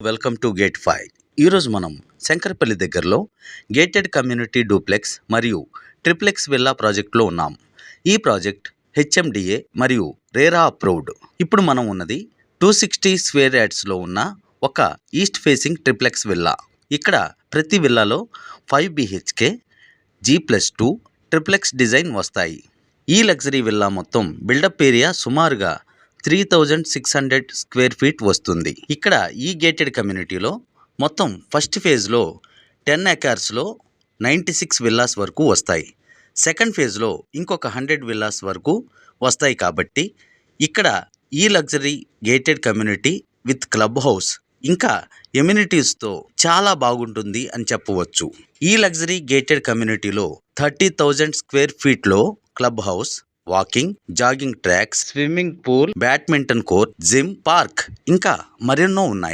Welcome to gate 5. ఈరోజు మనం శంకరపల్లి దగ్గరలో గేటెడ్ కమ్యూనిటీ డూప్లెక్స్ మరియు ట్రిప్లెక్స్ విల్లా ప్రాజెక్ట్లో ఉన్నాం. ఈ ప్రాజెక్ట్ హెచ్ఎండిఏ మరియు రేరా అప్రూవ్డ్. ఇప్పుడు మనం ఉన్నది 260 స్క్వేర్ యార్డ్స్లో ఉన్న ఒక ఈస్ట్ ఫేసింగ్ ట్రిప్లెక్స్ విల్లా. ఇక్కడ ప్రతి విల్లాలో 5 BHK G+2 ట్రిప్లెక్స్ డిజైన్ వస్తాయి. ఈ లగ్జరీ విల్లా మొత్తం బిల్డప్ ఏరియా సుమారుగా 3600 స్క్వేర్ ఫీట్ వస్తుంది. ఇక్కడ ఈ గేటెడ్ కమ్యూనిటీలో మొత్తం ఫస్ట్ ఫేజ్లో 10 ఎకర్స్లో 96 విల్లాస్ వరకు వస్తాయి. సెకండ్ ఫేజ్లో ఇంకొక 100 విల్లాస్ వరకు వస్తాయి. కాబట్టి ఇక్కడ ఈ luxury gated community with club house ఇంకా ఎమ్యూనిటీస్తో చాలా బాగుంటుంది అని చెప్పవచ్చు. ఈ లగ్జరీ గేటెడ్ కమ్యూనిటీలో 30,000 స్క్వేర్ ఫీట్లో club house, walking, jogging tracks, swimming pool, badminton court, gym, park ఇంకా మరెన్నో ఉన్నాయి.